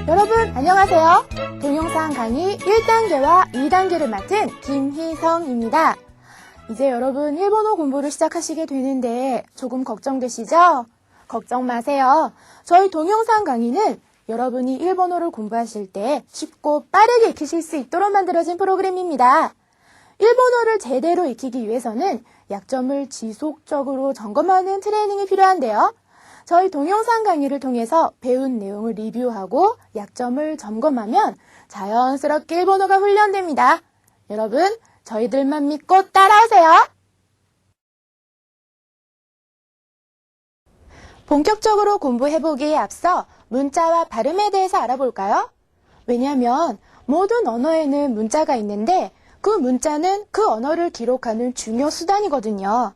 여러분 안녕하세요. 동영상 강의 1단계와 2단계를 맡은 김희성입니다. 이제 여러분 일본어 공부를 시작하시게 되는데 조금 걱정되시죠? 걱정 마세요. 저희 동영상 강의는 여러분이 일본어를 공부하실 때 쉽고 빠르게 익히실 수 있도록 만들어진 프로그램입니다. 일본어를 제대로 익히기 위해서는 약점을 지속적으로 점검하는 트레이닝이 필요한데요. 저희 동영상 강의를 통해서 배운 내용을 리뷰하고 약점을 점검하면 자연스럽게 일본어가 훈련됩니다. 여러분, 저희들만 믿고 따라하세요. 본격적으로 공부해보기에 앞서 문자와 발음에 대해서 알아볼까요? 왜냐하면 모든 언어에는 문자가 있는데 그 문자는 그 언어를 기록하는 중요 수단이거든요.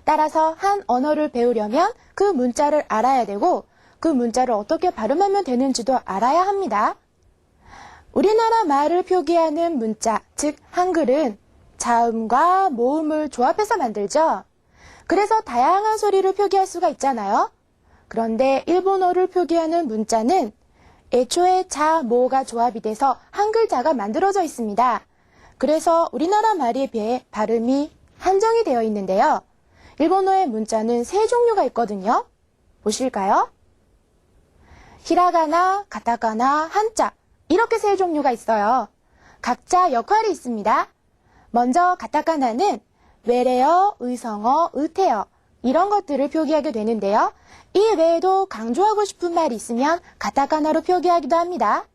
따라서 한 언어를 배우려면 그 문자를 알아야 되고 그 문자를 어떻게 발음하면 되는지도 알아야 합니다. 우리나라 말을 표기하는 문자, 즉 한글은 자음과 모음을 조합해서 만들죠. 그래서 다양한 소리를 표기할 수가 있잖아요. 그런데 일본어를 표기하는 문자는 애초에 자, 모가 조합이 돼서 한 글자가 만들어져 있습니다. 그래서 우리나라 말에 비해 발음이 한정이 되어 있는데요. 일본어의 문자는 세 종류가 있거든요. 보실까요? 히라가나, 가타카나, 한자 이렇게 세 종류가 있어요. 각자 역할이 있습니다. 먼저 가타카나는 외래어, 의성어, 의태어 이런 것들을 표기하게 되는데요. 이 외에도 강조하고 싶은 말이 있으면 가타카나로 표기하기도 합니다.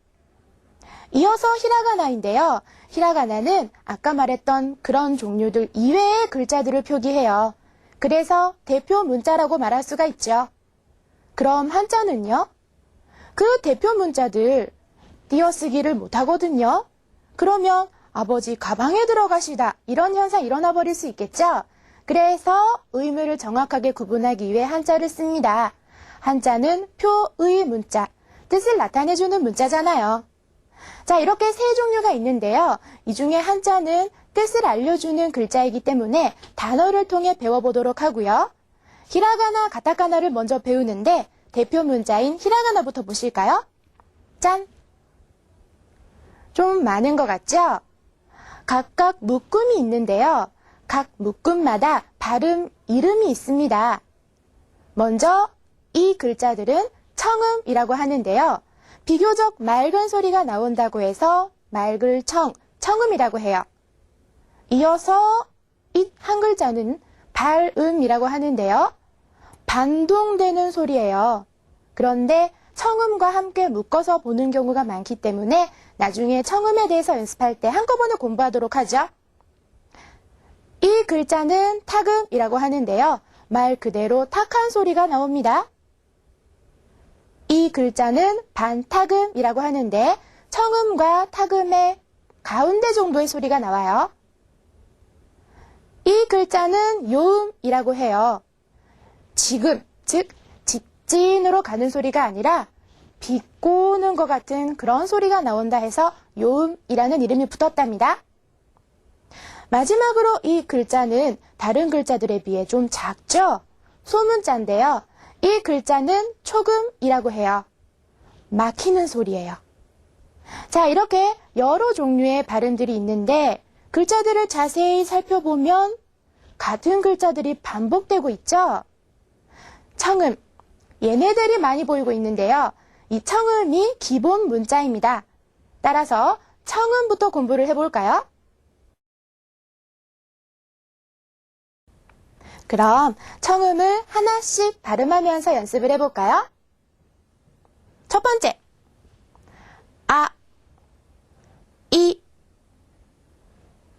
이어서 히라가나인데요. 히라가나는 아까 말했던 그런 종류들 이외의 글자들을 표기해요. 그래서 대표 문자라고 말할 수가 있죠. 그럼 한자는요? 그 대표 문자들 띄어쓰기를 못하거든요. 그러면 아버지 가방에 들어가시다 이런 현상 일어나 버릴 수 있겠죠? 그래서 의무를 정확하게 구분하기 위해 한자를 씁니다. 한자는 표의 문자, 뜻을 나타내주는 문자잖아요. 자, 이렇게 세 종류가 있는데요. 이 중에 한자는 뜻을 알려주는 글자이기 때문에 단어를 통해 배워보도록 하고요. 히라가나, 가타카나를 먼저 배우는데 대표 문자인 히라가나부터 보실까요? 짠! 좀 많은 것 같죠? 각각 묶음이 있는데요. 각 묶음마다 발음 이름이 있습니다. 먼저 이 글자들은 청음이라고 하는데요. 비교적 맑은 소리가 나온다고 해서 맑을 청음이라고 해요. 이어서 이 한 글자는 발음이라고 하는데요. 반동되는 소리예요. 그런데 청음과 함께 묶어서 보는 경우가 많기 때문에 나중에 청음에 대해서 연습할 때 한꺼번에 공부하도록 하죠. 이 글자는 타금이라고 하는데요. 말 그대로 탁한 소리가 나옵니다. 이 글자는 반타금이라고 하는데 청음과 타금의 가운데 정도의 소리가 나와요. 이 글자는 요음이라고 해요. 지금, 즉 직진으로 가는 소리가 아니라 비꼬는 것 같은 그런 소리가 나온다 해서 요음이라는 이름이 붙었답니다. 마지막으로 이 글자는 다른 글자들에 비해 좀 작죠? 소문자인데요. 이 글자는 초금이라고 해요. 막히는 소리예요. 자, 이렇게 여러 종류의 발음들이 있는데 글자들을 자세히 살펴보면 같은 글자들이 반복되고 있죠? 청음, 얘네들이 많이 보이고 있는데요. 이 청음이 기본 문자입니다. 따라서 청음부터 공부를 해볼까요? 그럼 청음을 하나씩 발음하면서 연습을 해볼까요? 첫 번째, 아, 이,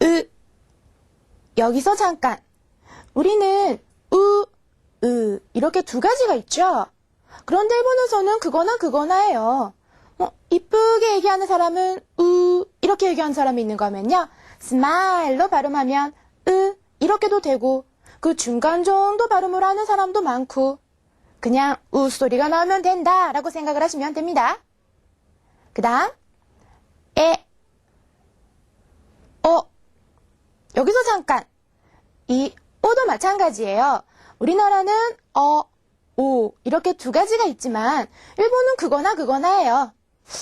으. 여기서 잠깐. 우리는 이렇게 두 가지가 있죠? 그런데 일본에서는 그거나 해요. 이쁘게 얘기하는 사람은 이렇게 얘기하는 사람이 있는가 하면요. 스마일로 발음하면 이렇게도 되고 그 중간 정도 발음을 하는 사람도 많고 그냥 소리가 나오면 된다라고 생각을 하시면 됩니다. 그 다음 여기서 잠깐. 이 오도 마찬가지예요. 우리나라는 오 이렇게 두 가지가 있지만 일본은 그거나 해요.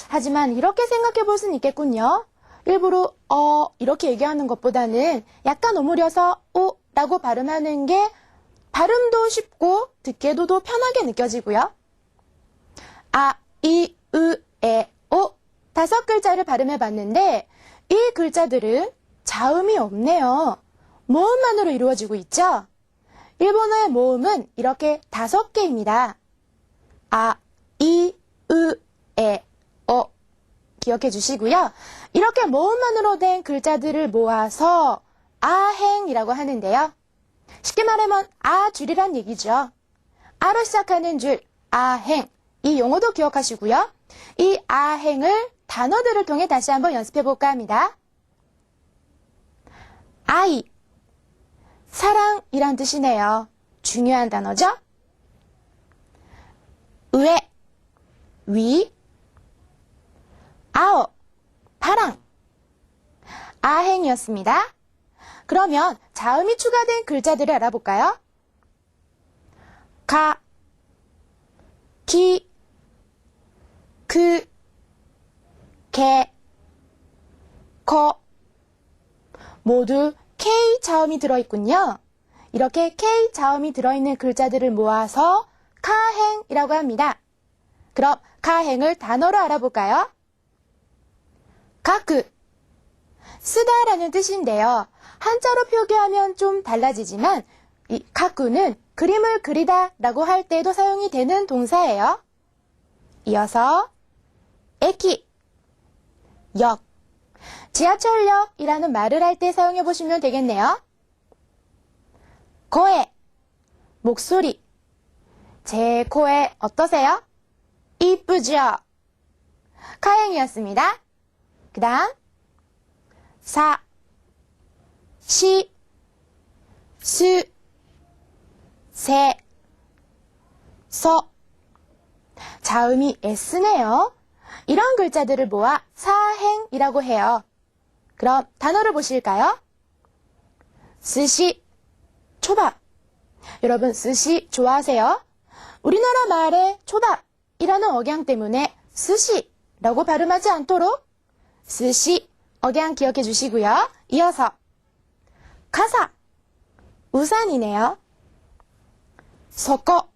하지만 이렇게 생각해 볼 수는 있겠군요. 일부러 이렇게 얘기하는 것보다는 약간 오므려서 라고 발음하는 게 발음도 쉽고 듣기에도 더 편하게 느껴지고요. 아, 이, 으, 에, 오 5글자를 발음해 봤는데 이 글자들은 자음이 없네요. 모음만으로 이루어지고 있죠? 일본어의 모음은 이렇게 5개입니다. 아, 이, 으, 에, 오 기억해 주시고요. 이렇게 모음만으로 된 글자들을 모아서 아행이라고 하는데요. 쉽게 말하면 아줄이란 얘기죠. 아로 시작하는 줄, 아행. 이 용어도 기억하시고요. 이 아행을 단어들을 통해 다시 한번 연습해 볼까 합니다. 아이, 사랑이란 뜻이네요. 중요한 단어죠? 의, 위, 아오, 파랑. 아행이었습니다. 그러면 자음이 추가된 글자들을 알아볼까요? 가, 기, 그, 개, 거 모두 K 자음이 들어있군요. 이렇게 K 자음이 들어있는 글자들을 모아서 가행이라고 합니다. 그럼 가행을 단어로 알아볼까요? 가쿠, 쓰다라는 뜻인데요. 한자로 표기하면 좀 달라지지만 이 가쿠는 그림을 그리다 라고 할 때도 사용이 되는 동사예요. 이어서 에키, 역, 지하철역이라는 말을 할 때 사용해 보시면 되겠네요. 고에, 목소리. 제 코에 어떠세요? 이쁘죠? 가행이었습니다. 그 다음 사, 시, 수, 세, 서. 자음이 S네요. 이런 글자들을 모아 사행이라고 해요. 그럼 단어를 보실까요? 스시, 초밥. 여러분 스시 좋아하세요? 우리나라 말에 초밥이라는 억양 때문에 스시라고 발음하지 않도록 스시 억양 기억해 주시고요. 이어서 가사, 우산이네요. 서코,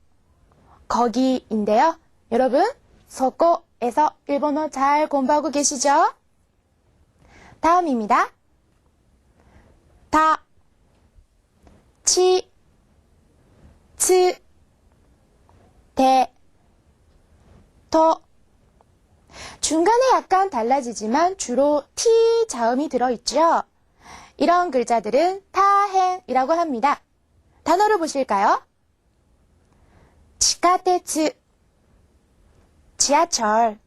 거기인데요. 여러분 서코에서 일본어 잘 공부하고 계시죠? 다음입니다. 다, 치, 츠, 대, 더. 중간에 약간 달라지지만 주로 T 자음이 들어있죠. 이런 글자들은 타행이라고 합니다. 단어를 보실까요? 지하철, 지하철.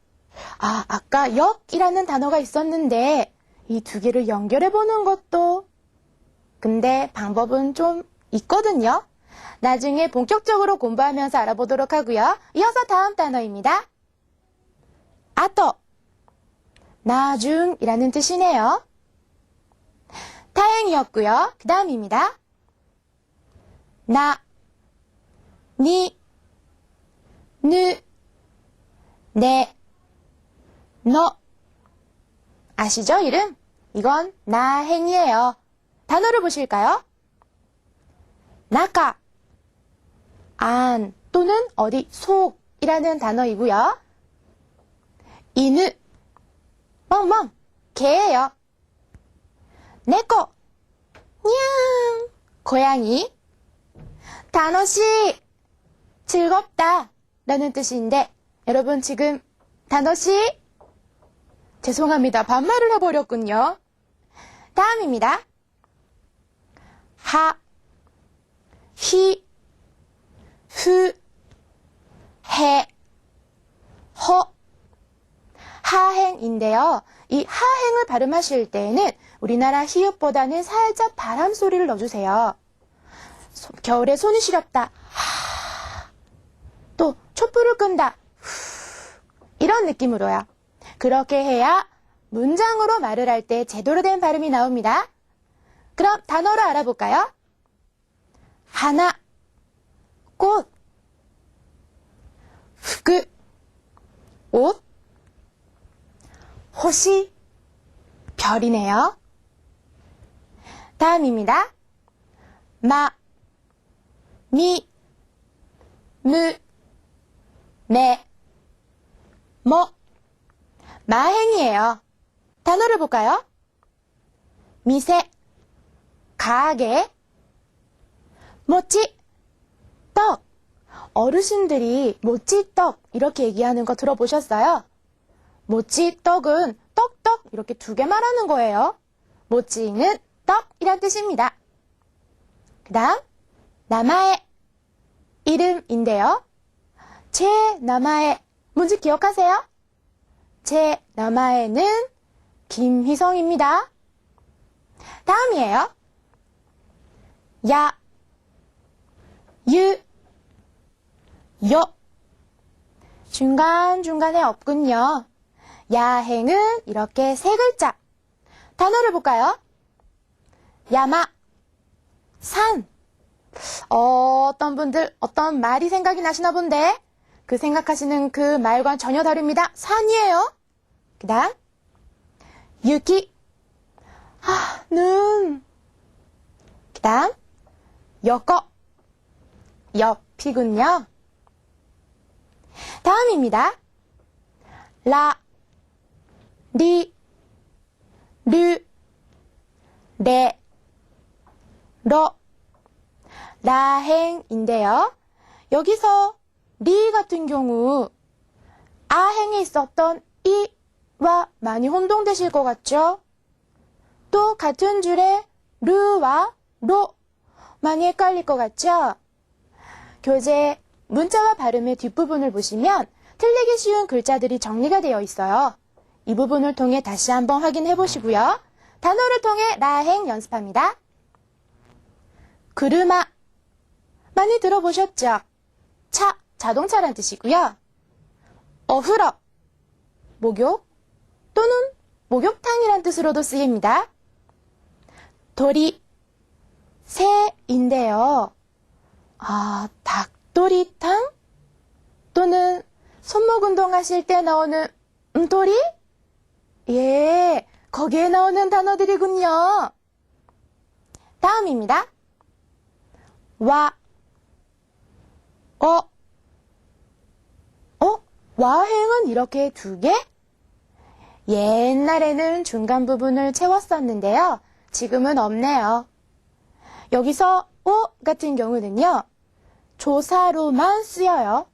아까 역이라는 단어가 있었는데 이 두 개를 연결해 보는 것도 근데 방법은 좀 있거든요. 나중에 본격적으로 공부하면서 알아보도록 하고요. 이어서 다음 단어입니다. 아토, 나중이라는 뜻이네요. 타행이었고요. 그 다음입니다. 나, 니, 느, 네, 너. 아시죠? 이름? 이건 나행이에요. 단어를 보실까요? 나카, 안 또는 어디 속이라는 단어이고요. 이누, 멍멍, 개예요. 네코, 냥, 고양이. 다노시, 즐겁다 라는 뜻인데 여러분 지금 다노시 죄송합니다. 반말을 해버렸군요. 다음입니다. 하, 히, 후, 해, 허. 하행인데요. 이 하행을 발음하실 때에는 우리나라 히읗보다는 살짝 바람 소리를 넣어주세요. 겨울에 손이 시렵다. 또 촛불을 끈다. 이런 느낌으로요. 그렇게 해야 문장으로 말을 할 때 제대로 된 발음이 나옵니다. 그럼 단어로 알아볼까요? 하나, 꽃, 후크, 옷, 호시, 별이네요. 다음입니다. 마, 미, 무, 매, 뭐, 마행이에요. 단어를 볼까요? 미세, 가게, 모찌, 떡. 어르신들이 모찌떡 이렇게 얘기하는 거 들어보셨어요? 모찌떡은 떡떡 이렇게 두 개 말하는 거예요. 모찌는 떡이란 뜻입니다. 그 다음 나마에 이름인데요. 제 나마에 뭔지 기억하세요? 제 나마에는 김희성입니다. 다음이에요. 야, 유, 요. 중간중간에 없군요. 야행은 이렇게 세 글자. 단어를 볼까요? 야마, 산. 어떤 분들 어떤 말이 생각이 나시나 본데 그 생각하시는 그 말과는 전혀 다릅니다. 산이에요. 그 다음 유키, 눈. 그 다음 여거, 옆이군요. 다음입니다. 라, 리, 르, 레, 러. 라행인데요. 여기서 리 같은 경우 아행에 있었던 이와 많이 혼동되실 것 같죠? 또 같은 줄에 르와 로 많이 헷갈릴 것 같죠? 교재 문자와 발음의 뒷부분을 보시면 틀리기 쉬운 글자들이 정리가 되어 있어요. 이 부분을 통해 다시 한번 확인해 보시고요. 단어를 통해 라행 연습합니다. 그르마 많이 들어보셨죠? 차, 자동차란 뜻이고요. 어흐러, 목욕 또는 목욕탕이란 뜻으로도 쓰입니다. 도리, 새인데요. 닭도리탕? 또는 손목 운동하실 때 나오는 도리? 예, 거기에 나오는 단어들이군요. 다음입니다. 와, 와행은 이렇게 두 개? 옛날에는 중간 부분을 채웠었는데요. 지금은 없네요. 여기서 같은 경우는요. 조사로만 쓰여요.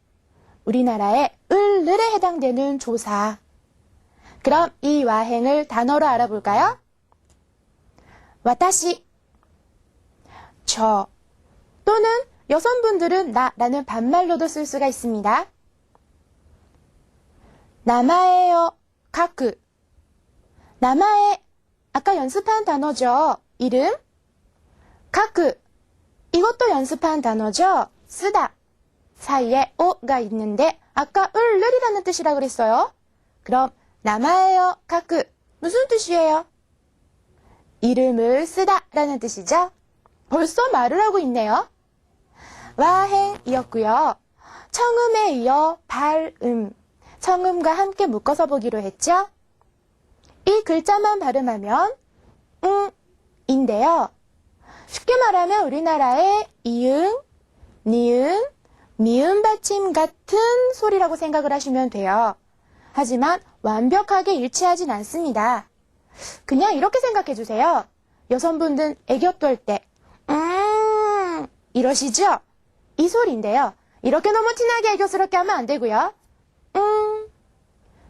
우리나라의 을을에 해당되는 조사. 그럼 이 와행을 단어로 알아볼까요? 와타시, 저, 또는 여성분들은 나라는 반말로도 쓸 수가 있습니다. 나마에요, 가크. 나마에, 아까 연습한 단어죠. 이름. 가크. 이것도 연습한 단어죠. 쓰다. 사이에 오가 있는데 아까 을을이라는 뜻이라 그랬어요. 그럼 나마에요, 가크. 무슨 뜻이에요? 이름을 쓰다 라는 뜻이죠. 벌써 말을 하고 있네요. 와행이었고요. 청음에 이어 발음. 청음과 함께 묶어서 보기로 했죠. 이 글자만 발음하면 인데요. 쉽게 말하면 우리나라의 이응, 니은, 미음 받침 같은 소리라고 생각을 하시면 돼요. 하지만 완벽하게 일치하진 않습니다. 그냥 이렇게 생각해 주세요. 여성분들 애교 떨 때 이러시죠? 이 소리인데요. 이렇게 너무 티나게 애교스럽게 하면 안 되고요.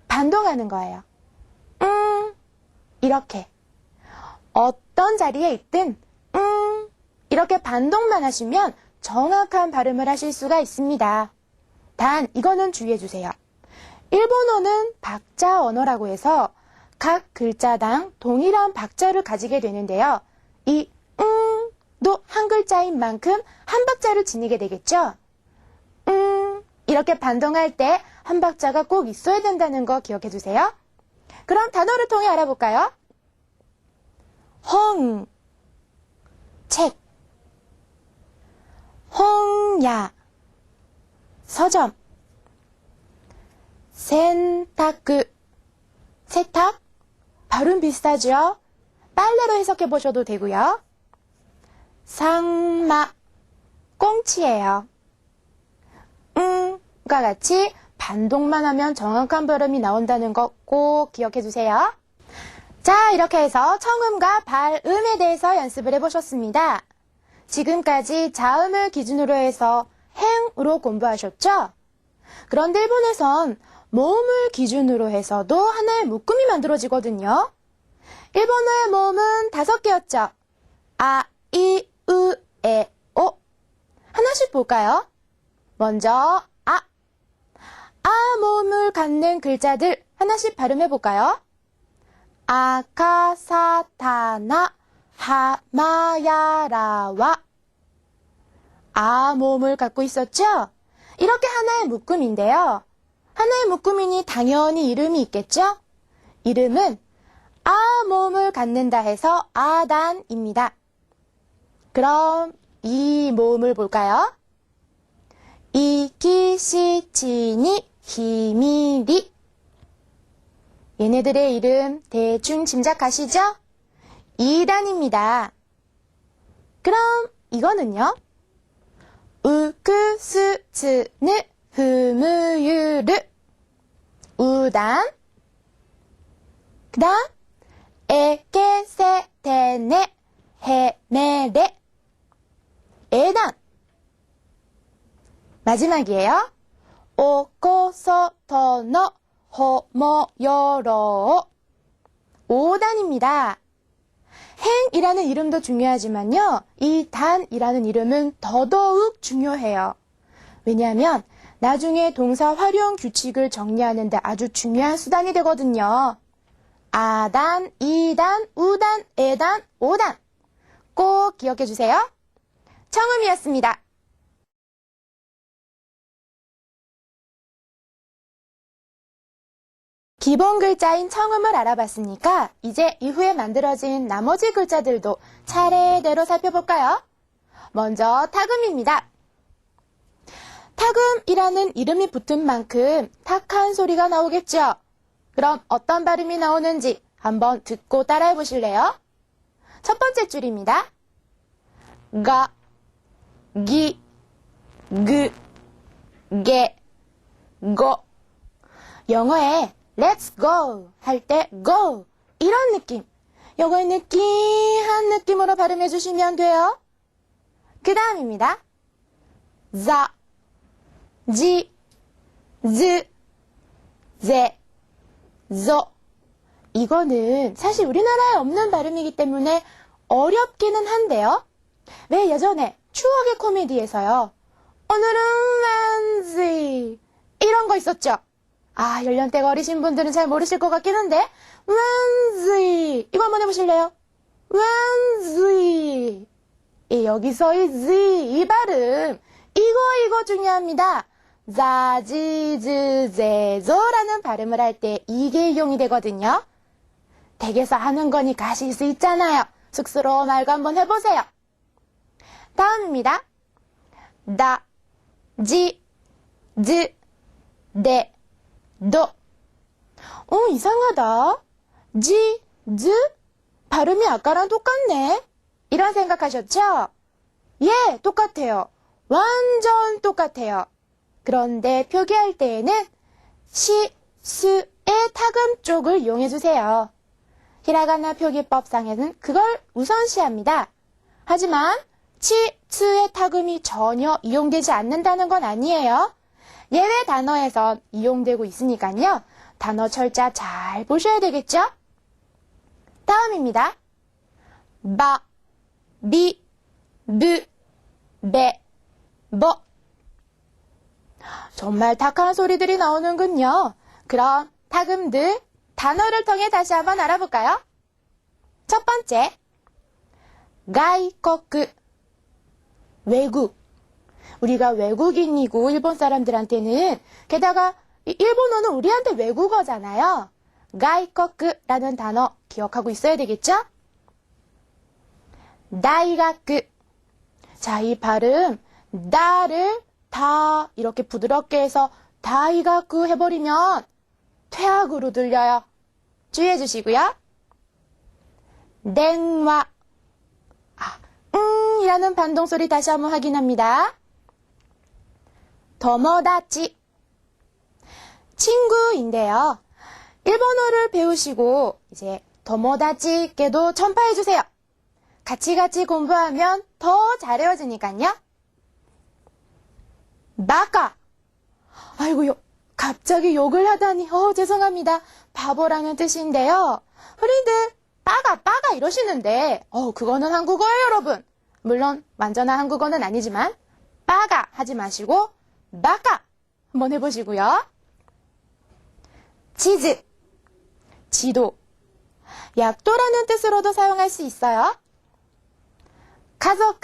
반동하는 거예요. 이렇게. 어떤 자리에 있든 이렇게 반동만 하시면 정확한 발음을 하실 수가 있습니다. 단 이거는 주의해 주세요. 일본어는 박자 언어라고 해서 각 글자당 동일한 박자를 가지게 되는데요. 이 도 한 글자인 만큼 한 박자를 지니게 되겠죠? 이렇게 반동할 때 한 박자가 꼭 있어야 된다는 거 기억해 주세요. 그럼 단어를 통해 알아볼까요? 책, 홍야, 서점, 세탁, 세탁, 발음 비슷하죠? 빨래로 해석해 보셔도 되고요. 상마, 꽁치예요. 과 같이 반동만 하면 정확한 발음이 나온다는 거 꼭 기억해 주세요. 자, 이렇게 해서 청음과 발음에 대해서 연습을 해보셨습니다. 지금까지 자음을 기준으로 해서 행으로 공부하셨죠? 그런데 일본에선 모음을 기준으로 해서도 하나의 묶음이 만들어지거든요. 일본어의 모음은 5개였죠. 아, 이, 으, 에, 오. 하나씩 볼까요? 먼저 아 모음을 갖는 글자들 하나씩 발음해 볼까요? 아카사타나 하마야라와 아 모음을 갖고 있었죠? 이렇게 하나의 묶음인데요. 하나의 묶음이니 당연히 이름이 있겠죠? 이름은 아 모음을 갖는다 해서 아단입니다. 그럼 이 모음을 볼까요? 이키시치니 히미리. 얘네들의 이름 대충 짐작하시죠? 2단입니다. 그럼 이거는요? 우크스츠느 흐무유르. 우단. 그 다음 에케세테네 헤메레. 에단. 마지막이에요. 오코소토노 호모요로. 5단입니다. 행이라는 이름도 중요하지만요. 이 단이라는 이름은 더더욱 중요해요. 왜냐하면 나중에 동사 활용 규칙을 정리하는 데 아주 중요한 수단이 되거든요. 아단, 이단, 우단, 에단, 5단. 꼭 기억해 주세요. 청음이었습니다. 기본 글자인 청음을 알아봤으니까 이제 이후에 만들어진 나머지 글자들도 차례대로 살펴볼까요? 먼저 타금입니다. 타금이라는 이름이 붙은 만큼 탁한 소리가 나오겠죠? 그럼 어떤 발음이 나오는지 한번 듣고 따라해 보실래요? 첫 번째 줄입니다. 가, 기, 그, 게, 고. 영어에 Let's go 할 때 go 이런 느낌, 요걸 느끼한 느낌으로 발음해 주시면 돼요. 그 다음입니다. 자, 지, 즈, 제, 조. 이거는 사실 우리나라에 없는 발음이기 때문에 어렵기는 한데요. 왜 예전에 추억의 코미디에서요. 오늘은 왠지 이런 거 있었죠. 아, 연령대가 어리신 분들은 잘 모르실 것 같긴 한데 왠지 이거 한번 해보실래요? 왠지 여기서의 지, 이 발음 이거 중요합니다. 자지즈제조라는 발음을 할 때 이게 이용이 되거든요. 댁에서 하는 거니 가실 수 있잖아요. 쑥스러워 말고 한번 해보세요. 다음입니다. 다, 지, 즈, 데, 도. 이상하다. 지, 즈? 발음이 아까랑 똑같네. 이런 생각하셨죠? 예, 똑같아요. 완전 똑같아요. 그런데 표기할 때에는 시, 수의 타금 쪽을 이용해주세요. 히라가나 표기법상에는 그걸 우선시합니다. 하지만 치, 스의 타금이 전혀 이용되지 않는다는 건 아니에요. 예외 단어에선 이용되고 있으니까요. 단어 철자 잘 보셔야 되겠죠? 다음입니다. 바, 비, 르, 베, 버. 정말 탁한 소리들이 나오는군요. 그럼 타금들 단어를 통해 다시 한번 알아볼까요? 첫 번째, 가이코쿠, 외국. 우리가 외국인이고 일본 사람들한테는 게다가 일본어는 우리한테 외국어잖아요. 가이코쿠라는 단어 기억하고 있어야 되겠죠? 다이가쿠. 자, 이 발음 다를 다 이렇게 부드럽게 해서 다이가쿠 해버리면 퇴학으로 들려요. 주의해 주시고요. 電話. 이라는 반동소리 다시 한번 확인합니다. 友達. 친구인데요. 일본어를 배우시고 이제 友達께도 전파해주세요. 같이 공부하면 더 잘해워지니까요. 바카. 아이고, 갑자기 욕을 하다니, 죄송합니다. 바보라는 뜻인데요. 흔히들 빠가 이러시는데, 그거는 한국어예요, 여러분. 물론 완전한 한국어는 아니지만, 빠가 하지 마시고, 바카 한번 해보시고요. 치즈. 지도. 약도라는 뜻으로도 사용할 수 있어요. 가족.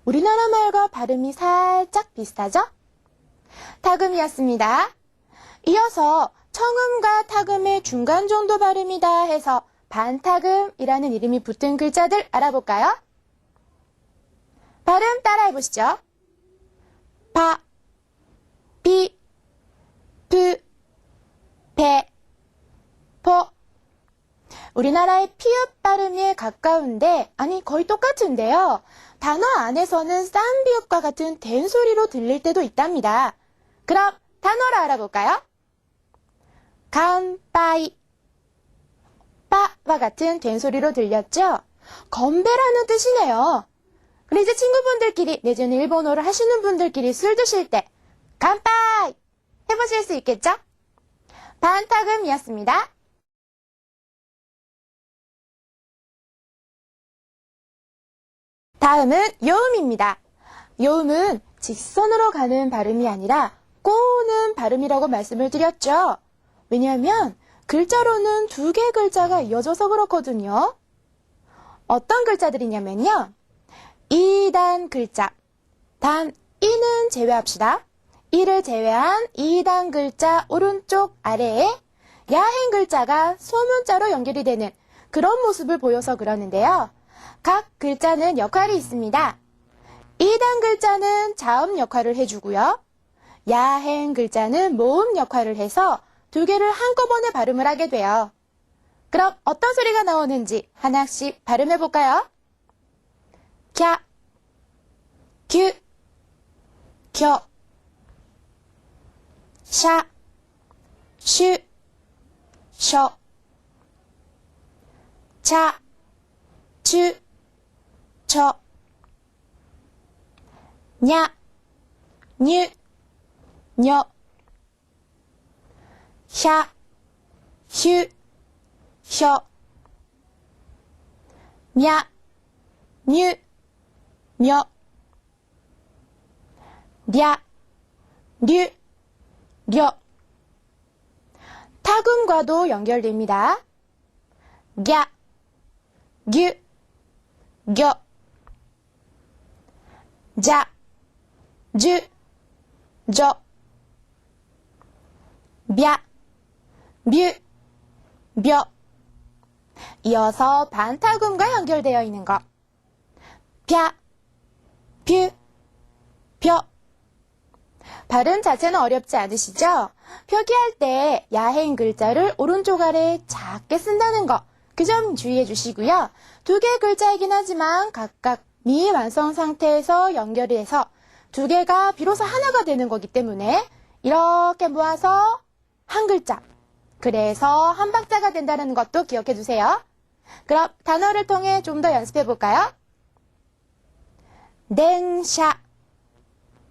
우리나라 말과 발음이 살짝 비슷하죠? 타금이었습니다. 이어서 청음과 타금의 중간 정도 발음이다 해서 반타금이라는 이름이 붙은 글자들 알아볼까요? 발음 따라해보시죠. 파, 피, 푸, 페, 포. 우리나라의 피읍 발음에 가까운데, 아니 거의 똑같은데요. 단어 안에서는 쌍비읍과 같은 된소리로 들릴 때도 있답니다. 그럼 단어를 알아볼까요? 간빠이. 빠와 같은 된소리로 들렸죠? 건배라는 뜻이네요. 그럼 이제 친구분들끼리 내지는 일본어를 하시는 분들끼리 술 드실 때 간빠이 해보실 수 있겠죠? 반타금이었습니다. 다음은 요음입니다. 요음은 직선으로 가는 발음이 아니라 꼬우는 발음이라고 말씀을 드렸죠. 왜냐하면 글자로는 두 개의 글자가 이어져서 그렇거든요. 어떤 글자들이냐면요. 2단 글자, 단 2는 제외합시다. 2를 제외한 2단 글자 오른쪽 아래에 야행 글자가 소문자로 연결이 되는 그런 모습을 보여서 그러는데요. 각 글자는 역할이 있습니다. 2단 글자는 자음 역할을 해주고요. 야행 글자는 모음 역할을 해서 두 개를 한꺼번에 발음을 하게 돼요. 그럼 어떤 소리가 나오는지 하나씩 발음해볼까요? 캬, 큐, 켜, 샤, 슈, 쇼, 차, 추, 초, 냐, 뉴, 뇨, 샤, 휴, 쇼, 냐, 뉴, 뇨, 랴, 류, 려. 타금과도 연결됩니다. 갸, 규, 겨, 자, 주, 저, ဗျ, 뮤, 벼. 이어서 반타금과 연결되어 있는 것. 펴, 퓨, 펴. 발음 자체는 어렵지 않으시죠? 표기할 때 야행 글자를 오른쪽 아래에 작게 쓴다는 거. 그 점 주의해 주시고요. 두 개의 글자이긴 하지만 각각 미완성 상태에서 연결이 해서 두 개가 비로소 하나가 되는 거기 때문에 이렇게 모아서 한 글자. 그래서 한 박자가 된다는 것도 기억해 두세요. 그럼 단어를 통해 좀 더 연습해 볼까요? 덴샤,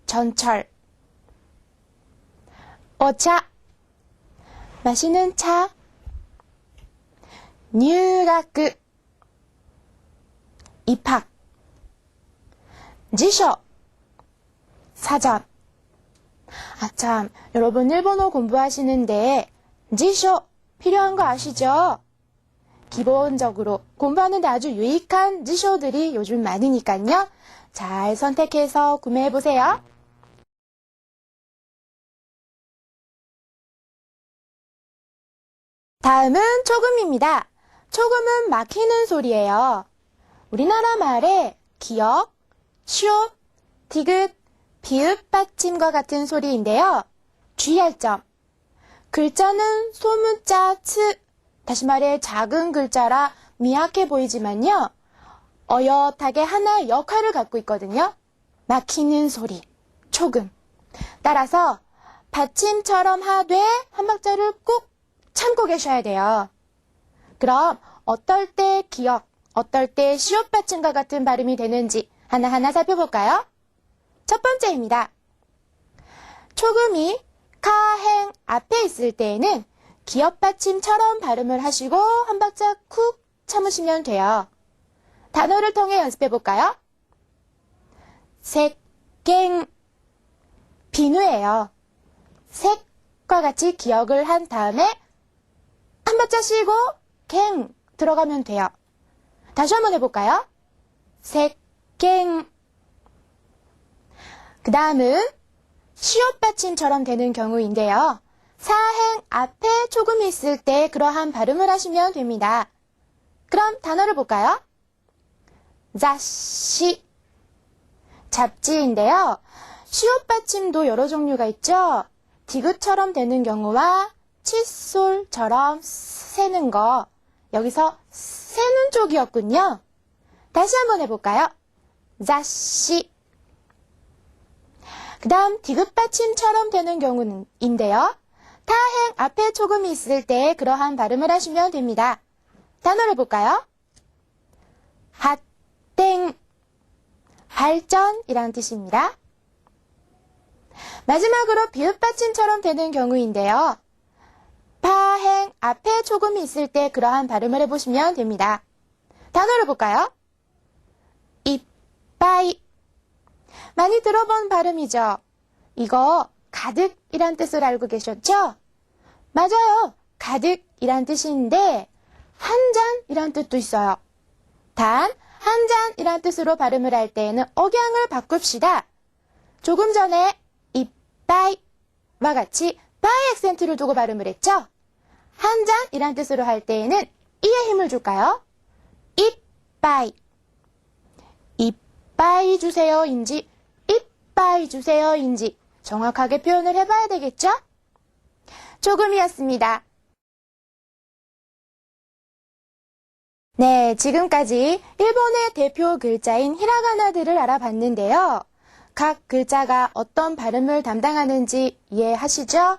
전철. 오차, 마시는 차.入学, 입학. 지쇼, 사전. 참, 여러분 일본어 공부하시는데 지쇼 필요한 거 아시죠? 기본적으로 공부하는데 아주 유익한 지쇼들이 요즘 많으니까요. 잘 선택해서 구매해보세요. 다음은 초금입니다. 초금은 막히는 소리예요. 우리나라 말에 기역, 시옷, 디귿, 비읍 받침과 같은 소리인데요. 주의할 점. 글자는 소문자 츠, 다시 말해 작은 글자라 미약해 보이지만요. 어엿하게 하나의 역할을 갖고 있거든요. 막히는 소리, 초금. 따라서 받침처럼 하되 한 박자를 꾹 참고 계셔야 돼요. 그럼 어떨 때 기역, 어떨 때 시옷 받침과 같은 발음이 되는지 하나하나 살펴볼까요? 첫 번째입니다. 초금이 카행 앞에 있을 때에는 기역 받침처럼 발음을 하시고 한 박자 쿡 참으시면 돼요. 단어를 통해 연습해볼까요? 색갱, 비누예요. 색과 같이 기역을 한 다음에 한 박자 쉬고 갱 들어가면 돼요. 다시 한번 해볼까요? 색갱. 그 다음은 시옷 받침처럼 되는 경우인데요. 사행 앞에 초금이 있을 때 그러한 발음을 하시면 됩니다. 그럼 단어를 볼까요? 자시, 잡지인데요. 시옷 받침도 여러 종류가 있죠. 디귿처럼 되는 경우와 칫솔처럼 세는 거. 여기서 세는 쪽이었군요. 다시 한번 해볼까요? 자시. 그 다음 디귿 받침처럼 되는 경우인데요. 타행 앞에 초금이 있을 때 그러한 발음을 하시면 됩니다. 단어를 볼까요? 핫땡, 발전이라는 뜻입니다. 마지막으로 비읍 받침처럼 되는 경우인데요. 파행 앞에 초금이 있을 때 그러한 발음을 해보시면 됩니다. 단어를 볼까요? 이빠이. 많이 들어본 발음이죠? 이거 가득이란 뜻을 알고 계셨죠? 맞아요. 가득이란 뜻인데 한 잔이란 뜻도 있어요. 단, 한 잔이란 뜻으로 발음을 할 때에는 억양을 바꿉시다. 조금 전에 이빠이와 같이 빠이 액센트를 두고 발음을 했죠? 한 잔이란 뜻으로 할 때에는 이에 힘을 줄까요? 이빠이. 이빠이 주세요인지 이빠이 주세요인지 정확하게 표현을 해봐야 되겠죠? 조금이었습니다. 네, 지금까지 일본의 대표 글자인 히라가나들을 알아봤는데요. 각 글자가 어떤 발음을 담당하는지 이해하시죠?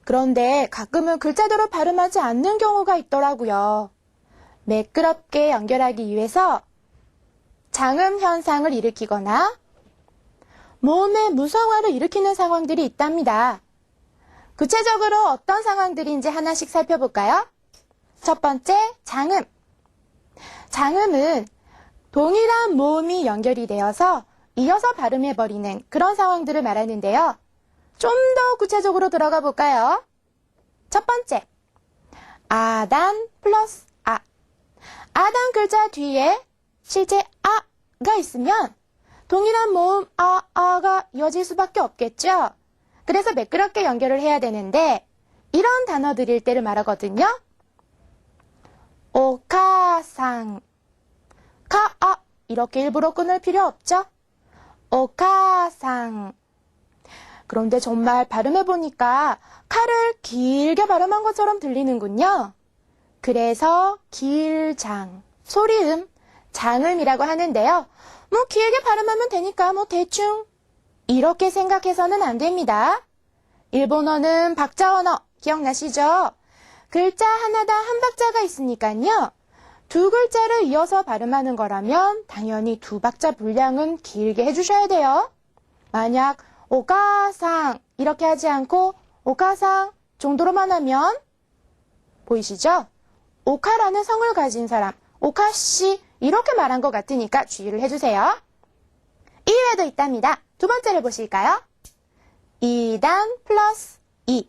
그런데 가끔은 글자대로 발음하지 않는 경우가 있더라고요. 매끄럽게 연결하기 위해서 장음 현상을 일으키거나 몸의 무성화를 일으키는 상황들이 있답니다. 구체적으로 어떤 상황들인지 하나씩 살펴볼까요? 첫 번째, 장음. 장음은 동일한 모음이 연결이 되어서 이어서 발음해버리는 그런 상황들을 말하는데요. 좀 더 구체적으로 들어가 볼까요? 첫 번째, 아단 플러스 아. 아단 글자 뒤에 실제 아가 있으면 동일한 모음 아가 이어질 수밖에 없겠죠? 그래서 매끄럽게 연결을 해야 되는데 이런 단어들일 때를 말하거든요. 오카상, 카아 이렇게 일부러 끊을 필요 없죠? 오카상. 그런데 정말 발음해보니까 카를 길게 발음한 것처럼 들리는군요. 그래서 길장, 소리음, 장음이라고 하는데요. 뭐 길게 발음하면 되니까 뭐 대충 이렇게 생각해서는 안 됩니다. 일본어는 박자 언어 기억나시죠? 글자 하나당 한 박자가 있으니까요. 두 글자를 이어서 발음하는 거라면 당연히 두 박자 분량은 길게 해주셔야 돼요. 만약 오카상 이렇게 하지 않고 오카상 정도로만 하면 보이시죠? 오카라는 성을 가진 사람, 오카씨 이렇게 말한 것 같으니까 주의를 해주세요. 이외에도 있답니다. 두 번째를 보실까요? 2단 플러스 2.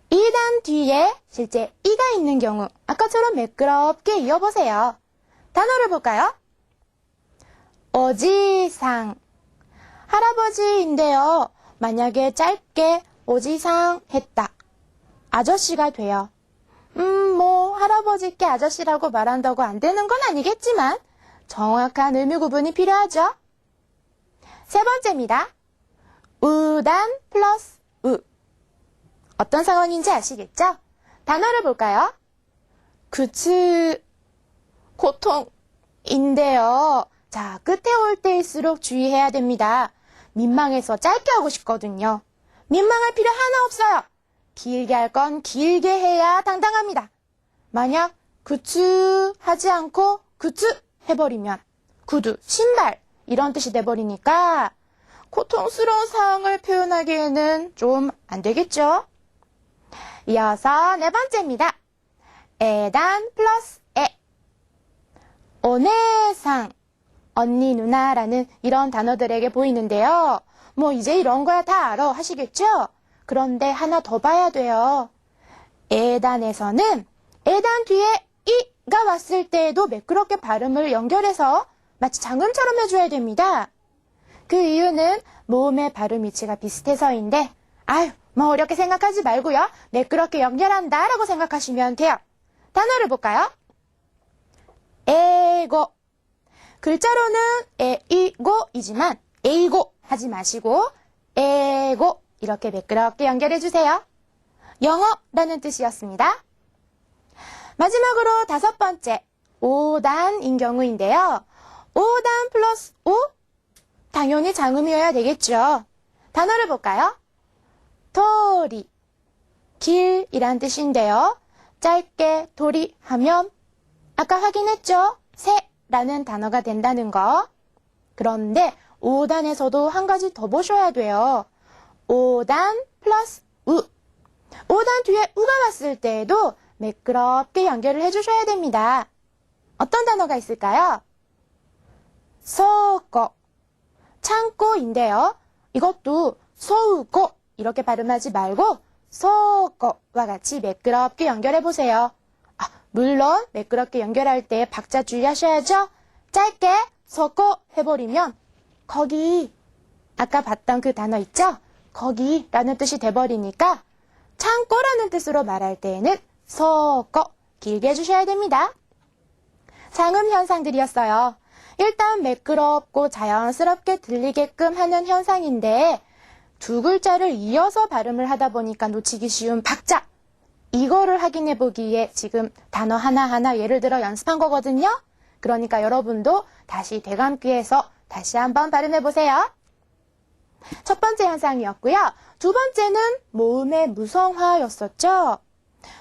2단 뒤에 실제 이가 있는 경우 아까처럼 매끄럽게 이어보세요. 단어를 볼까요? 오지상. 할아버지인데요. 만약에 짧게 오지상 했다. 아저씨가 돼요. 뭐 할아버지께 아저씨라고 말한다고 안 되는 건 아니겠지만 정확한 의미 구분이 필요하죠. 세 번째입니다. 우단 플러스 우. 어떤 상황인지 아시겠죠? 단어를 볼까요? 구츠. 고통인데요. 자, 끝에 올 때일수록 주의해야 됩니다. 민망해서 짧게 하고 싶거든요. 민망할 필요 하나 없어요. 길게 할 건 길게 해야 당당합니다. 만약 구두 하지 않고 구두 해버리면 구두, 신발 이런 뜻이 돼버리니까 고통스러운 상황을 표현하기에는 좀 안 되겠죠? 이어서 네 번째입니다. 에단 플러스 에. 오네상, 언니, 누나라는 이런 단어들에게 보이는데요. 뭐 이제 이런 거야 다 알아 하시겠죠? 그런데 하나 더 봐야 돼요. 에단에서는 에단 뒤에 이가 왔을 때에도 매끄럽게 발음을 연결해서 마치 장음처럼 해줘야 됩니다. 그 이유는 모음의 발음 위치가 비슷해서인데 뭐 어렵게 생각하지 말고요. 매끄럽게 연결한다 라고 생각하시면 돼요. 단어를 볼까요? 에고. 글자로는 에이고이지만 에이고 하지 마시고 에고 이렇게 매끄럽게 연결해주세요. 영어라는 뜻이었습니다. 마지막으로 다섯 번째, 오단인 경우인데요. 오단 플러스 오? 당연히 장음이어야 되겠죠. 단어를 볼까요? 도리, 길이란 뜻인데요. 짧게 도리 하면 아까 확인했죠? 새라는 단어가 된다는 거. 그런데 5단에서도 한 가지 더 보셔야 돼요. 5단 플러스 우. 5단 뒤에 우가 왔을 때에도 매끄럽게 연결을 해주셔야 됩니다. 어떤 단어가 있을까요? 소고, 창고인데요. 이것도 소우고 이렇게 발음하지 말고 소고와 같이 매끄럽게 연결해보세요. 물론 매끄럽게 연결할 때 박자 주의하셔야죠. 짧게 소고 해버리면 거기, 아까 봤던 그 단어 있죠? 거기라는 뜻이 돼버리니까 창고라는 뜻으로 말할 때에는 소고 길게 해주셔야 됩니다. 장음 현상들이었어요. 일단 매끄럽고 자연스럽게 들리게끔 하는 현상인데 두 글자를 이어서 발음을 하다 보니까 놓치기 쉬운 박자. 이거를 확인해 보기 위해 지금 단어 하나하나 예를 들어 연습한 거거든요. 그러니까 여러분도 다시 되감기해서 다시 한번 발음해 보세요. 첫 번째 현상이었고요. 두 번째는 모음의 무성화였었죠.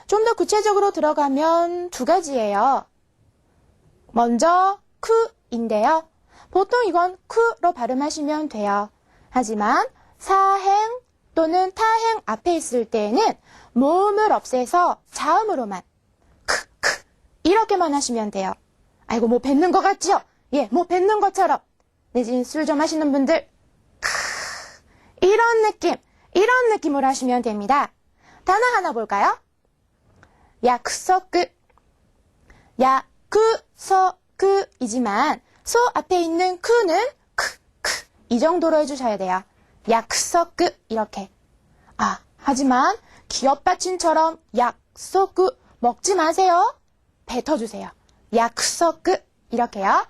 좀 더 구체적으로 들어가면 두 가지예요. 먼저 쿠인데요. 보통 이건 쿠로 발음하시면 돼요. 하지만 사행 또는 타행 앞에 있을 때에는 모음을 없애서 자음으로만 크 이렇게만 하시면 돼요. 아이고 뭐 뱉는 것 같죠? 예, 뭐 뱉는 것처럼. 내지는 술 좀 하시는 분들 이런 느낌으로 하시면 됩니다. 단어 하나 볼까요? 약속그, 야쿠서그이지만 소 앞에 있는 크는 이 정도로 해주셔야 돼요. 약속그 이렇게. 하지만 기업 받침처럼 약속그 먹지 마세요. 뱉어주세요. 약속그 이렇게요.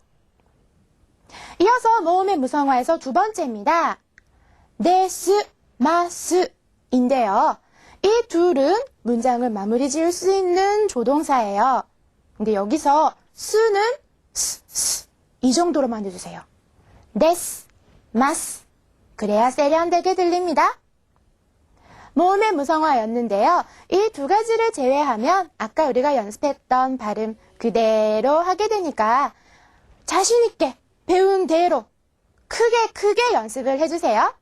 이어서 모음의 무성화에서 두 번째입니다. 네스, 마스인데요. 이 둘은 문장을 마무리 지을 수 있는 조동사예요. 근데 여기서 스는 이 정도로만 해주세요. 네스, 마스. 그래야 세련되게 들립니다. 모음의 무성화였는데요. 이 두 가지를 제외하면 아까 우리가 연습했던 발음 그대로 하게 되니까 자신 있게 배운 대로 크게 연습을 해주세요.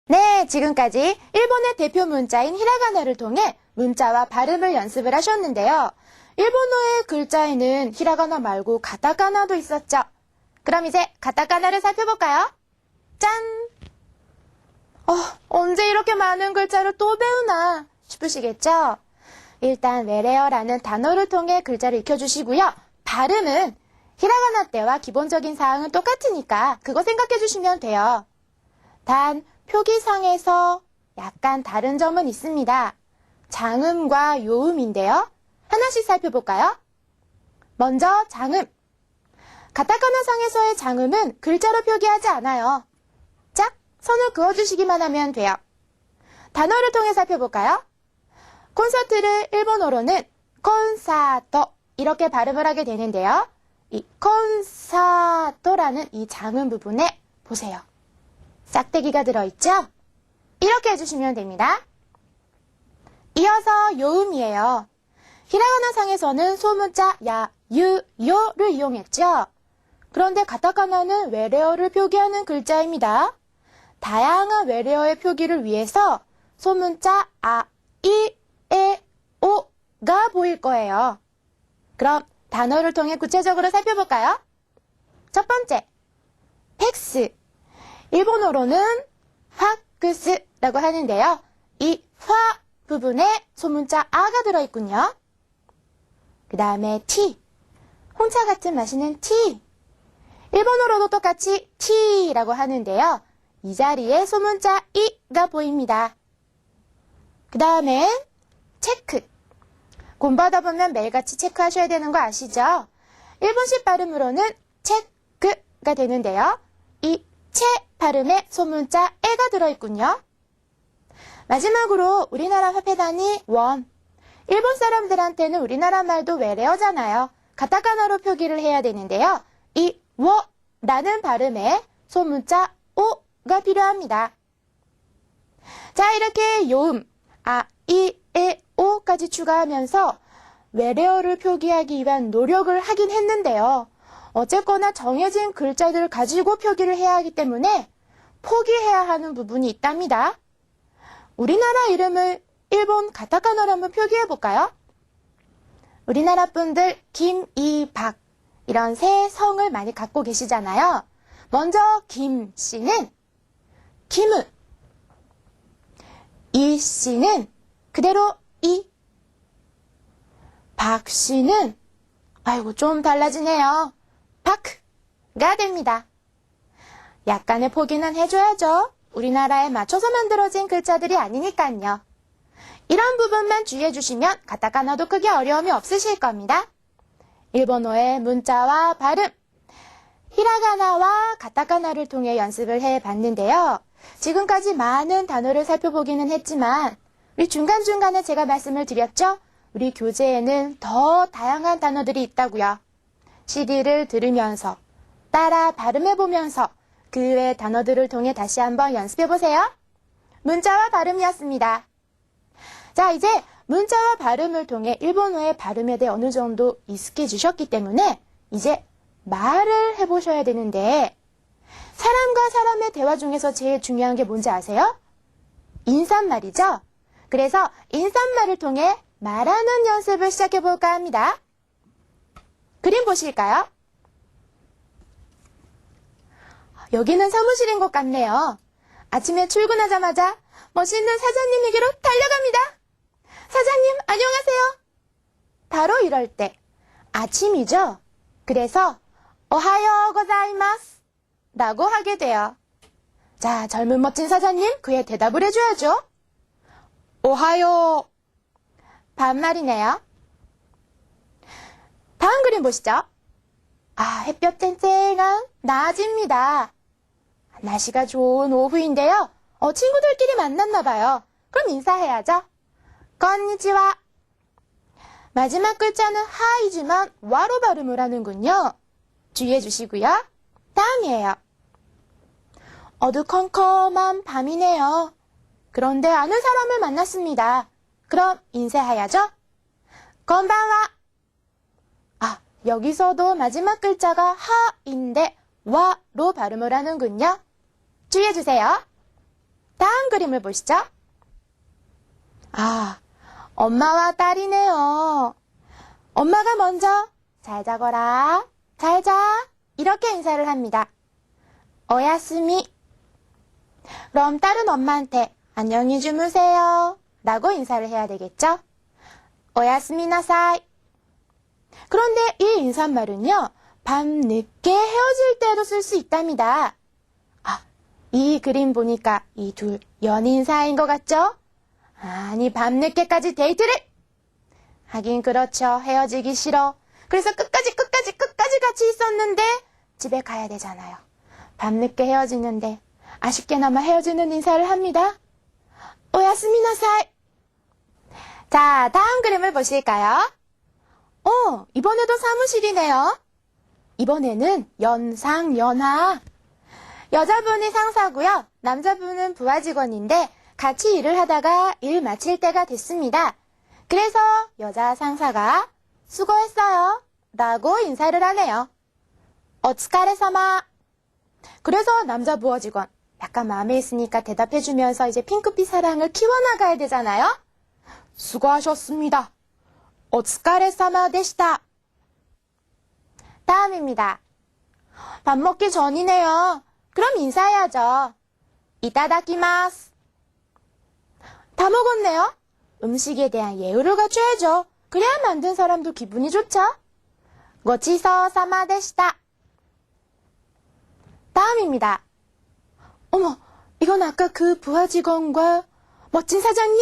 네, 지금까지 일본의 대표 문자인 히라가나를 통해 문자와 발음을 연습을 하셨는데요. 일본어의 글자에는 히라가나 말고 가타카나도 있었죠. 그럼 이제 가타카나를 살펴볼까요? 짠! 언제 이렇게 많은 글자를 또 배우나 싶으시겠죠? 일단 외래어라는 단어를 통해 글자를 익혀주시고요. 발음은 히라가나 때와 기본적인 사항은 똑같으니까 그거 생각해 주시면 돼요. 단 표기상에서 약간 다른 점은 있습니다. 장음과 요음인데요. 하나씩 살펴볼까요? 먼저 장음. 가타카나 상에서의 장음은 글자로 표기하지 않아요. 짝 선을 그어주시기만 하면 돼요. 단어를 통해 살펴볼까요? 콘서트를 일본어로는 콘사토 이렇게 발음을 하게 되는데요. 이 콘사토라는 이 장음 부분에 보세요. 싹대기가 들어있죠? 이렇게 해주시면 됩니다. 이어서 요음이에요. 히라가나 상에서는 소문자 야, 유, 요를 이용했죠. 그런데 가타카나는 외래어를 표기하는 글자입니다. 다양한 외래어의 표기를 위해서 소문자 아, 이, 에, 오가 보일 거예요. 그럼 단어를 통해 구체적으로 살펴볼까요? 첫 번째, 팩스. 일본어로는 팍크스라고 하는데요. 이 화 부분에 소문자 아가 들어있군요. 그 다음에 티. 홍차 같은 마시는 티. 일본어로도 똑같이 티라고 하는데요. 이 자리에 소문자 이가 보입니다. 그 다음엔 체크. 공부하다 보면 매일같이 체크하셔야 되는 거 아시죠? 일본식 발음으로는 체크가 되는데요. 이 채 발음에 소문자 에가 들어있군요. 마지막으로 우리나라 화폐 단위 원. 일본 사람들한테는 우리나라 말도 외래어잖아요. 가타카나로 표기를 해야 되는데요. 이 워라는 발음에 소문자 오가 필요합니다. 자, 이렇게 요음, 아, 이, 에, 오까지 추가하면서 외래어를 표기하기 위한 노력을 하긴 했는데요. 어쨌거나 정해진 글자들을 가지고 표기를 해야 하기 때문에 포기해야 하는 부분이 있답니다. 우리나라 이름을 일본 가타카나로 한번 표기해 볼까요? 우리나라 분들 김, 이, 박 이런 세 성을 많이 갖고 계시잖아요. 먼저 김 씨는 김은, 이 씨는 그대로 이, 박 씨는 아이고 좀 달라지네요. 박가 됩니다. 약간의 포기는 해줘야죠. 우리나라에 맞춰서 만들어진 글자들이 아니니까요. 이런 부분만 주의해 주시면 가타카나도 크게 어려움이 없으실 겁니다. 일본어의 문자와 발음, 히라가나와 가타카나를 통해 연습을 해봤는데요. 지금까지 많은 단어를 살펴보기는 했지만 우리 중간중간에 제가 말씀을 드렸죠? 우리 교재에는 더 다양한 단어들이 있다고요. CD를 들으면서 따라 발음해보면서 그 외의 단어들을 통해 다시 한번 연습해보세요. 문자와 발음이었습니다. 자, 이제 문자와 발음을 통해 일본어의 발음에 대해 어느 정도 익숙해지셨기 때문에 이제 말을 해보셔야 되는데 사람과 사람의 대화 중에서 제일 중요한 게 뭔지 아세요? 인사말이죠? 그래서 인사말을 통해 말하는 연습을 시작해볼까 합니다. 그림 보실까요? 여기는 사무실인 것 같네요. 아침에 출근하자마자 멋있는 사장님에게로 달려갑니다. 사장님, 안녕하세요. 바로 이럴 때 아침이죠? 그래서 오하요 고자이마스 라고 하게 돼요. 자, 젊은 멋진 사장님, 그에 대답을 해줘야죠. 오하요. 반말이네요. 다음 그림 보시죠. 아, 햇볕 쨍쨍한 낮입니다. 날씨가 좋은 오후인데요. 친구들끼리 만났나 봐요. 그럼 인사해야죠. 건니치와. 마지막 글자는 하이지만 와로 발음을 하는군요. 주의해 주시고요. 다음이에요. 어두컴컴한 밤이네요. 그런데 아는 사람을 만났습니다. 그럼 인사해야죠. 건반와. 아, 여기서도 마지막 글자가 하인데 와로 발음을 하는군요. 주의해 주세요. 다음 그림을 보시죠. 아, 엄마와 딸이네요. 엄마가 먼저 잘 자거라, 잘 자 이렇게 인사를 합니다. 오야스미. 그럼 딸은 엄마한테 안녕히 주무세요 라고 인사를 해야 되겠죠? 오야스미나사이. 그런데 이 인사말은요, 밤늦게 헤어질 때도 쓸 수 있답니다. 아, 이 그림 보니까 이 둘 연인 사이인 것 같죠? 아니, 밤늦게까지 데이트를? 하긴 그렇죠. 헤어지기 싫어. 그래서 끝까지 같이 있었는데 집에 가야 되잖아요. 밤늦게 헤어지는데 아쉽게나마 헤어지는 인사를 합니다. 오야스미나사이. 자, 다음 그림을 보실까요? 이번에도 사무실이네요. 이번에는 연상, 연하. 여자분이 상사고요. 남자분은 부하 직원인데 같이 일을 하다가 일 마칠 때가 됐습니다. 그래서 여자 상사가 수고했어요 라고 인사를 하네요. 오츠카레사마. 그래서 남자 부하 직원 약간 마음에 있으니까 대답해주면서 이제 핑크빛 사랑을 키워나가야 되잖아요. 수고하셨습니다. 오츠카레사마 데시타. 다음입니다. 밥 먹기 전이네요. 그럼 인사해야죠. 이타다키마스. 다 먹었네요. 음식에 대한 예우를 갖춰야죠. 그래야 만든 사람도 기분이 좋죠. 고치소 사마 데시타. 다음입니다. 어머, 이건 아까 그 부하 직원과 멋진 사장님?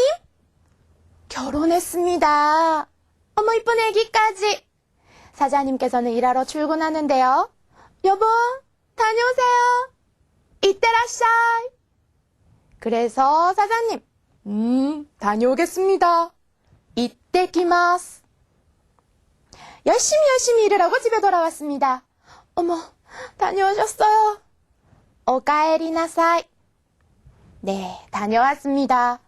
결혼했습니다. 어머, 이쁜 애기까지. 사장님께서는 일하러 출근하는데요. 여보, 다녀오세요. 이때라샤이. 그래서 사장님, 다녀오겠습니다. 이때키마스. 열심히 일을 하고 집에 돌아왔습니다. 어머, 다녀오셨어요. 오카에리나사이. 네, 다녀왔습니다.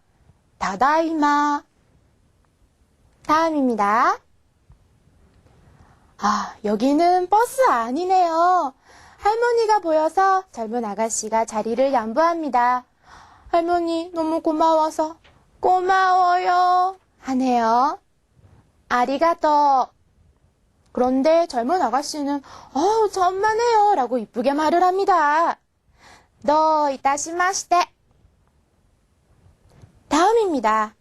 다다이마. 다음입니다. 여기는 버스 안이네요. 할머니가 보여서 젊은 아가씨가 자리를 양보합니다. 할머니 너무 고마워서 고마워요 하네요. 아리가또. 그런데 젊은 아가씨는 천만에요 라고 이쁘게 말을 합니다. 도 이타시마시테. 다음입니다.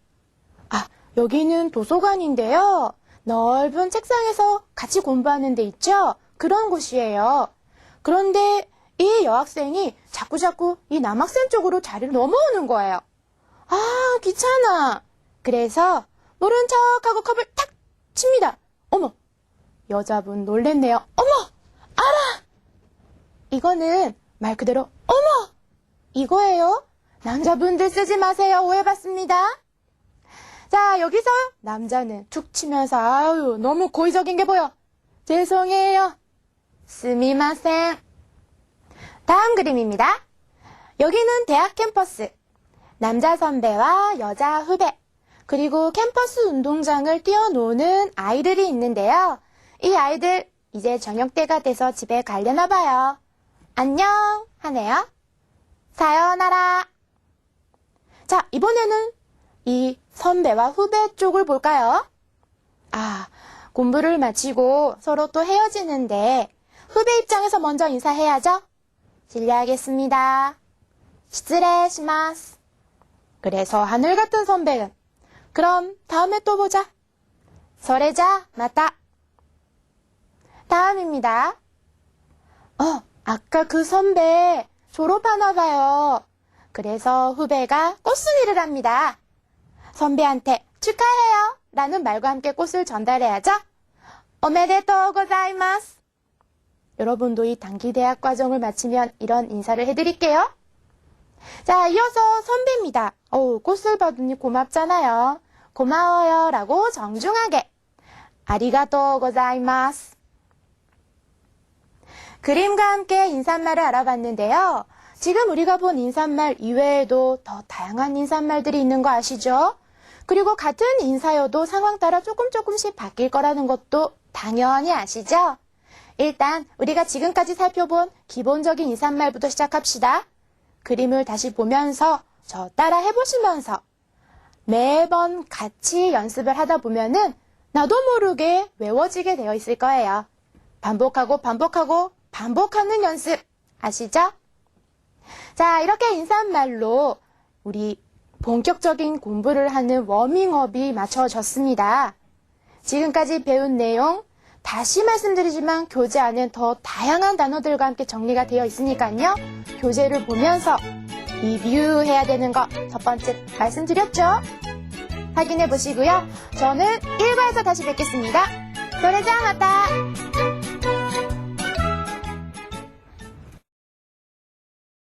여기는 도서관인데요. 넓은 책상에서 같이 공부하는 데 있죠? 그런 곳이에요. 그런데 이 여학생이 자꾸 이 남학생 쪽으로 자리를 넘어오는 거예요. 귀찮아. 그래서 모른 척하고 컵을 탁 칩니다. 어머, 여자분 놀랬네요. 어머, 알아. 이거는 말 그대로 어머 이거예요. 남자분들 쓰지 마세요. 오해받습니다. 자, 여기서 남자는 툭 치면서 너무 고의적인 게 보여. 죄송해요. 스미마센. 다음 그림입니다. 여기는 대학 캠퍼스. 남자 선배와 여자 후배, 그리고 캠퍼스 운동장을 뛰어노는 아이들이 있는데요. 이 아이들 이제 저녁 때가 돼서 집에 가려나 봐요. 안녕 하네요. 사요나라. 자, 이번에는 이 선배와 후배 쪽을 볼까요? 공부를 마치고 서로 또 헤어지는데 후배 입장에서 먼저 인사해야죠. 실례하겠습니다. 시츠레시마스. 그래서 하늘 같은 선배는 그럼 다음에 또 보자. 서래자 마타. 다음입니다. 아까 그 선배 졸업하나 봐요. 그래서 후배가 꽃순이를 합니다. 선배한테 축하해요 라는 말과 함께 꽃을 전달해야죠. 오메데토 고자이마스. 여러분도 이 단기 대학 과정을 마치면 이런 인사를 해드릴게요. 자, 이어서 선배입니다. 꽃을 받으니 고맙잖아요. 고마워요 라고 정중하게. 아리가또 고자이마스. 그림과 함께 인사말을 알아봤는데요. 지금 우리가 본 인사말 이외에도 더 다양한 인사말들이 있는 거 아시죠? 그리고 같은 인사여도 상황 따라 조금씩 바뀔 거라는 것도 당연히 아시죠? 일단 우리가 지금까지 살펴본 기본적인 인사말부터 시작합시다. 그림을 다시 보면서 저 따라 해보시면서 매번 같이 연습을 하다 보면은 나도 모르게 외워지게 되어 있을 거예요. 반복하는 연습 아시죠? 자, 이렇게 인사말로 우리 본격적인 공부를 하는 워밍업이 마쳐졌습니다. 지금까지 배운 내용 다시 말씀드리지만 교재 안엔 더 다양한 단어들과 함께 정리가 되어 있으니까요. 교재를 보면서 리뷰해야 되는 거 첫 번째 말씀드렸죠? 확인해 보시고요. 저는 1과에서 다시 뵙겠습니다. 소래자 마타.